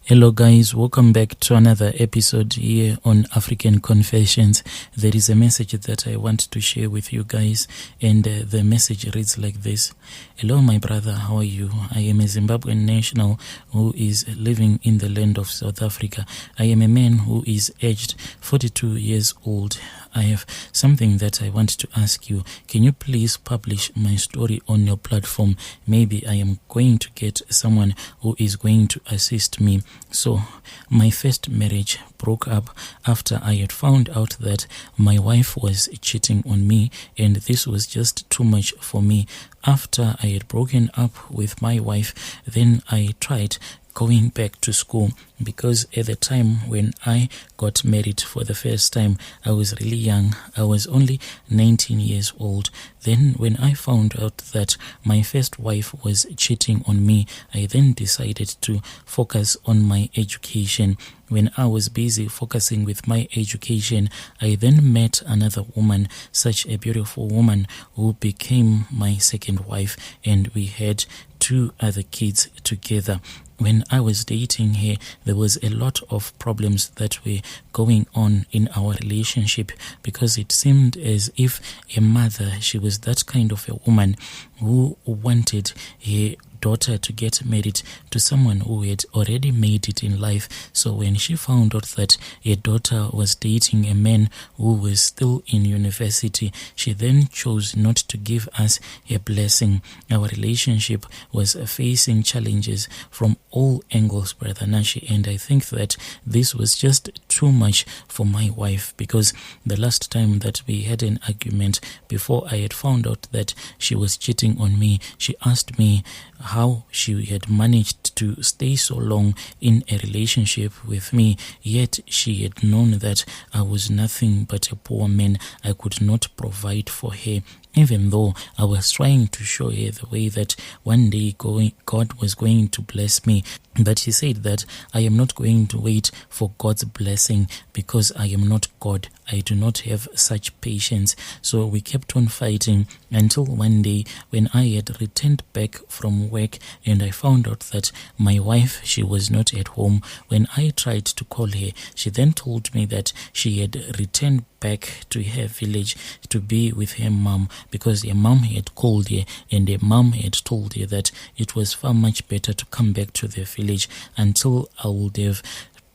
Hello guys, welcome back to another episode here on African Confessions. There is a message that I want to share with you guys, and the message reads like this. Hello my brother, how are you? I am a Zimbabwean national who is living in the land of South Africa. I am a man who is aged 42 years old. I have something that I want to ask you. Can you please publish my story on your platform? Maybe I am going to get someone who is going to assist me. So, my first marriage broke up after I had found out that my wife was cheating on me, and this was just too much for me. After I had broken up with my wife, then I tried going back to school, because at the time when I got married for the first time, I was really young. I was only 19 years old. Then when I found out that my first wife was cheating on me, I then decided to focus on my education. When I was busy focusing with my education, I then met another woman, such a beautiful woman, who became my second wife, and we had 2 other kids together. When I was dating her, there was a lot of problems that were going on in our relationship, because it seemed as if a mother, she was that kind of a woman who wanted her daughter to get married to someone who had already made it in life. So when she found out that her daughter was dating a man who was still in university, she then chose not to give us a blessing. Our relationship was facing challenges from all angles, Brother Nashi, and I think that this was just too much for my wife, because the last time that we had an argument, before I had found out that she was cheating on me, she asked me how she had managed to stay so long in a relationship with me, yet she had known that I was nothing but a poor man. I could not provide for her, even though I was trying to show her the way that one day God was going to bless me. But she said that I am not going to wait for God's blessing, because I am not God. I do not have such patience. So we kept on fighting until one day when I had returned back from work, and I found out that my wife, she was not at home. When I tried to call her, she then told me that she had returned back to her village to be with her mom, because her mom had called her, and her mom had told her that it was far much better to come back to the village until I would have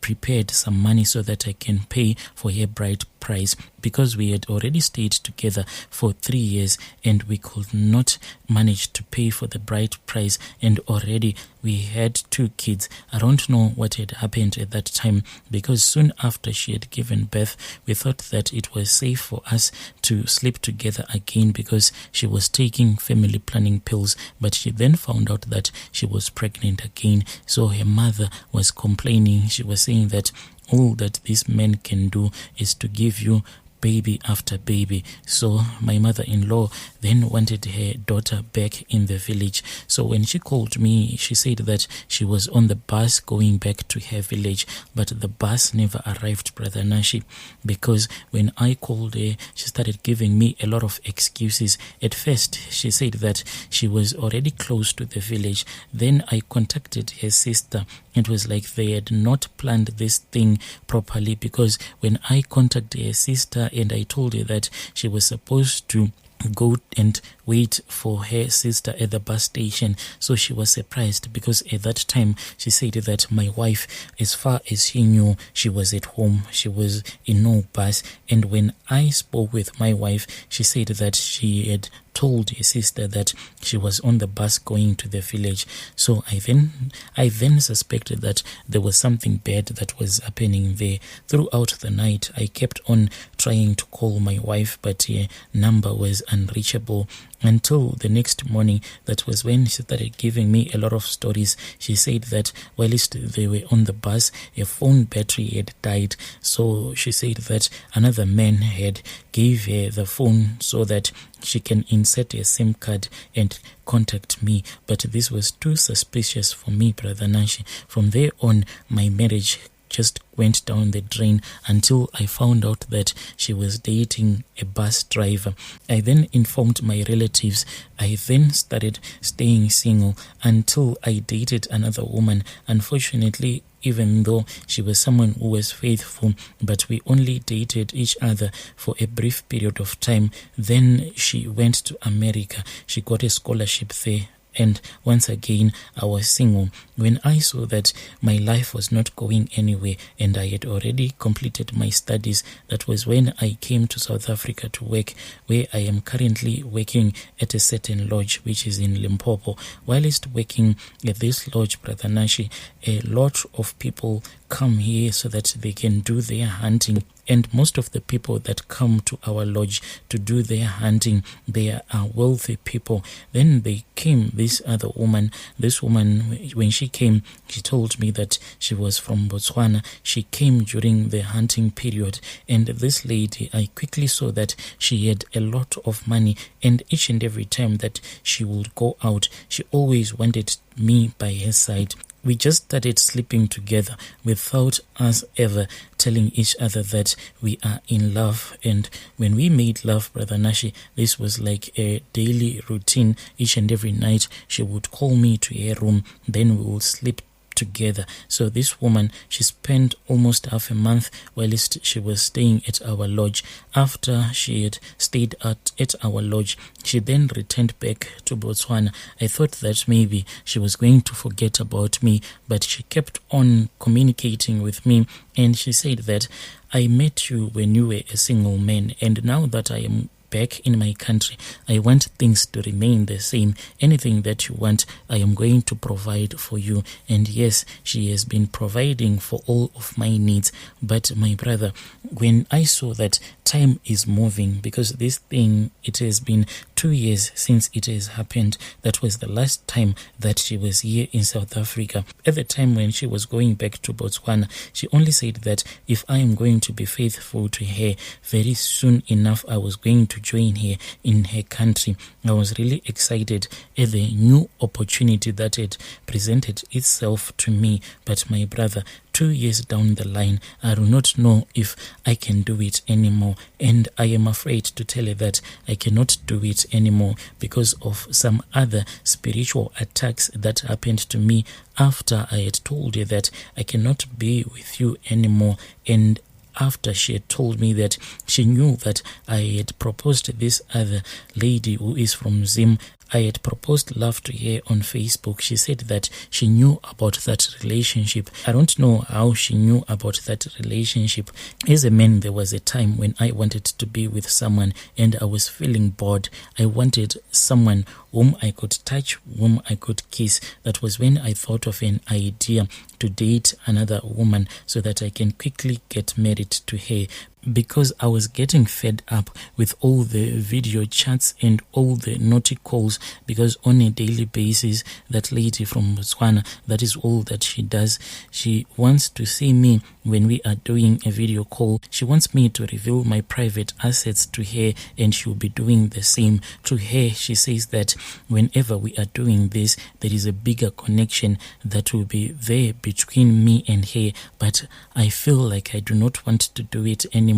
prepared some money so that I can pay for her bride price, because we had already stayed together for 3 years and we could not manage to pay for the bride price, and already we had 2 kids. I don't know what had happened at that time, because soon after she had given birth, we thought that it was safe for us to sleep together again, because she was taking family planning pills. But she then found out that she was pregnant again. So her mother was complaining. She was saying that all that this man can do is to give you baby after baby. So my mother-in-law then wanted her daughter back in the village. So when she called me, she said that she was on the bus going back to her village, but the bus never arrived, Brother Nashi, because when I called her, she started giving me a lot of excuses. At first, she said that she was already close to the village. Then I contacted her sister. It was like they had not planned this thing properly, because when I contacted her sister and I told her that she was supposed to go and wait for her sister at the bus station, so she was surprised, because at that time she said that my wife, as far as she knew, she was at home. She was in no bus. And when I spoke with my wife, she said that she had told her sister that she was on the bus going to the village. So I then suspected that there was something bad that was happening there. Throughout the night, I kept on trying to call my wife, but her number was unreachable, until the next morning. That was when she started giving me a lot of stories. She said that whilst they were on the bus, her phone battery had died. So she said that another man had gave her the phone so that she can insert a SIM card and contact me. But this was too suspicious for me, Brother Nashi. From there on, my marriage just went down the drain until I found out that she was dating a bus driver. I then informed my relatives. I then started staying single until I dated another woman. Unfortunately, even though she was someone who was faithful, but we only dated each other for a brief period of time. Then she went to America. She got a scholarship there. And once again, I was single. When I saw that my life was not going anywhere and I had already completed my studies, that was when I came to South Africa to work, where I am currently working at a certain lodge, which is in Limpopo. Whilst working at this lodge, Brother Nashi, a lot of people come here so that they can do their hunting. And most of the people that come to our lodge to do their hunting, they are wealthy people. Then they came, this other woman. This woman, when she came, she told me that she was from Botswana. She came during the hunting period. And this lady, I quickly saw that she had a lot of money. And each and every time that she would go out, she always wanted me by her side. We just started sleeping together without us ever telling each other that we are in love. And when we made love, Brother Nashi, this was like a daily routine. Each and every night she would call me to her room, then we would sleep together. So this woman, she spent almost half a month whilst she was staying at our lodge. After she had stayed at our lodge, she then returned back to Botswana. I thought that maybe she was going to forget about me, but she kept on communicating with me, and she said that I met you when you were a single man, and now that I am back in my country, I want things to remain the same. Anything that you want, I am going to provide for you. And yes, she has been providing for all of my needs. But my brother, when I saw that time is moving, because this thing, it has been 2 years since it has happened. That was the last time that she was here in South Africa. At the time when she was going back to Botswana, she only said that if I am going to be faithful to her, very soon enough I was going to join her in her country. I was really excited at the new opportunity that had presented itself to me. But my brother, 2 years down the line, I do not know if I can do it anymore. And I am afraid to tell you that I cannot do it anymore because of some other spiritual attacks that happened to me after I had told you that I cannot be with you anymore. And after she had told me that she knew that I had proposed this other lady who is from Zim, I had proposed love to her on Facebook. She said that she knew about that relationship. I don't know how she knew about that relationship. As a man, there was a time when I wanted to be with someone and I was feeling bored. I wanted someone whom I could touch, whom I could kiss. That was when I thought of an idea to date another woman so that I can quickly get married to her. Because I was getting fed up with all the video chats and all the naughty calls, because on a daily basis, that lady from Botswana, that is all that she does. She wants to see me when we are doing a video call. She wants me to reveal my private assets to her, and she will be doing the same to her. She says that whenever we are doing this, there is a bigger connection that will be there between me and her, but I feel like I do not want to do it anymore.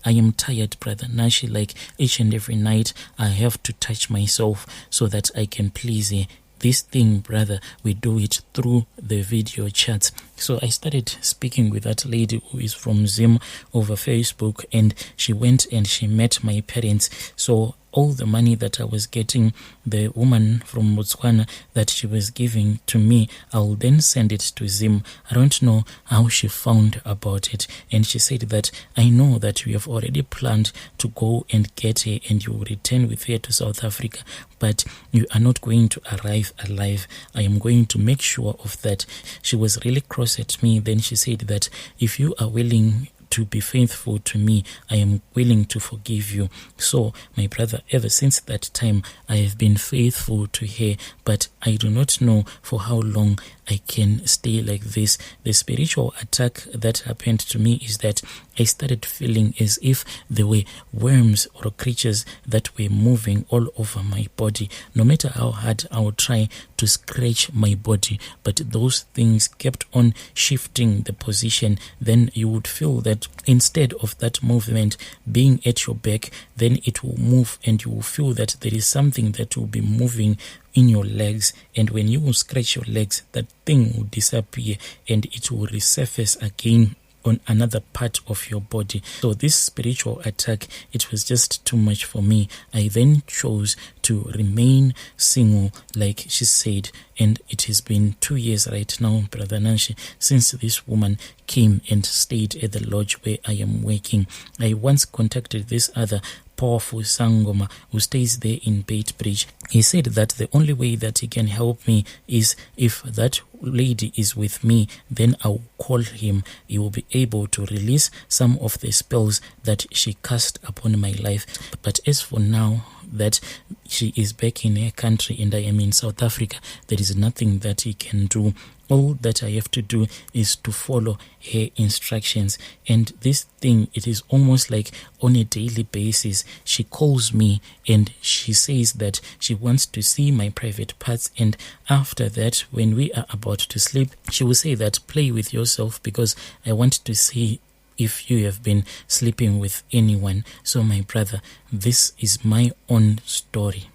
I am tired, Brother Nashi. Like each and every night I have to touch myself so that I can please her. This thing, brother, we do it through the video chats. So I started speaking with that lady who is from Zim over Facebook, and she went and she met my parents. So all the money that I was getting, the woman from Botswana that she was giving to me, I'll then send it to Zim. I don't know how she found about it. And she said that I know that you have already planned to go and get her and you will return with her to South Africa, but you are not going to arrive alive. I am going to make sure of that. She was really cross at me. Then she said that if you are willing to be faithful to me, I am willing to forgive you. So, my brother, ever since that time, I have been faithful to her, but I do not know for how long I can stay like this. The spiritual attack that happened to me is that I started feeling as if there were worms or creatures that were moving all over my body. No matter how hard I would try to scratch my body, but those things kept on shifting the position. Then you would feel that instead of that movement being at your back, then it will move, and you will feel that there is something that will be moving in your legs, and when you will scratch your legs, that thing will disappear and it will resurface again on another part of your body. So this spiritual attack, it was just too much for me. I then chose to remain single, like she said, and it has been 2 years right now, Brother Nanshi, since this woman came and stayed at the lodge where I am working. I once contacted this other powerful Sangoma who stays there in Beitbridge. He said that the only way that he can help me is if that lady is with me, then I'll call him. He will be able to release some of the spells that she cast upon my life. But as for now, that she is back in her country and I am in South Africa, there is nothing that he can do. All that I have to do is to follow her instructions. And this thing, it is almost like on a daily basis, she calls me and she says that she wants to see my private parts. And after that, when we are about to sleep, she will say that, play with yourself because I want to see if you have been sleeping with anyone. So my brother, this is my own story.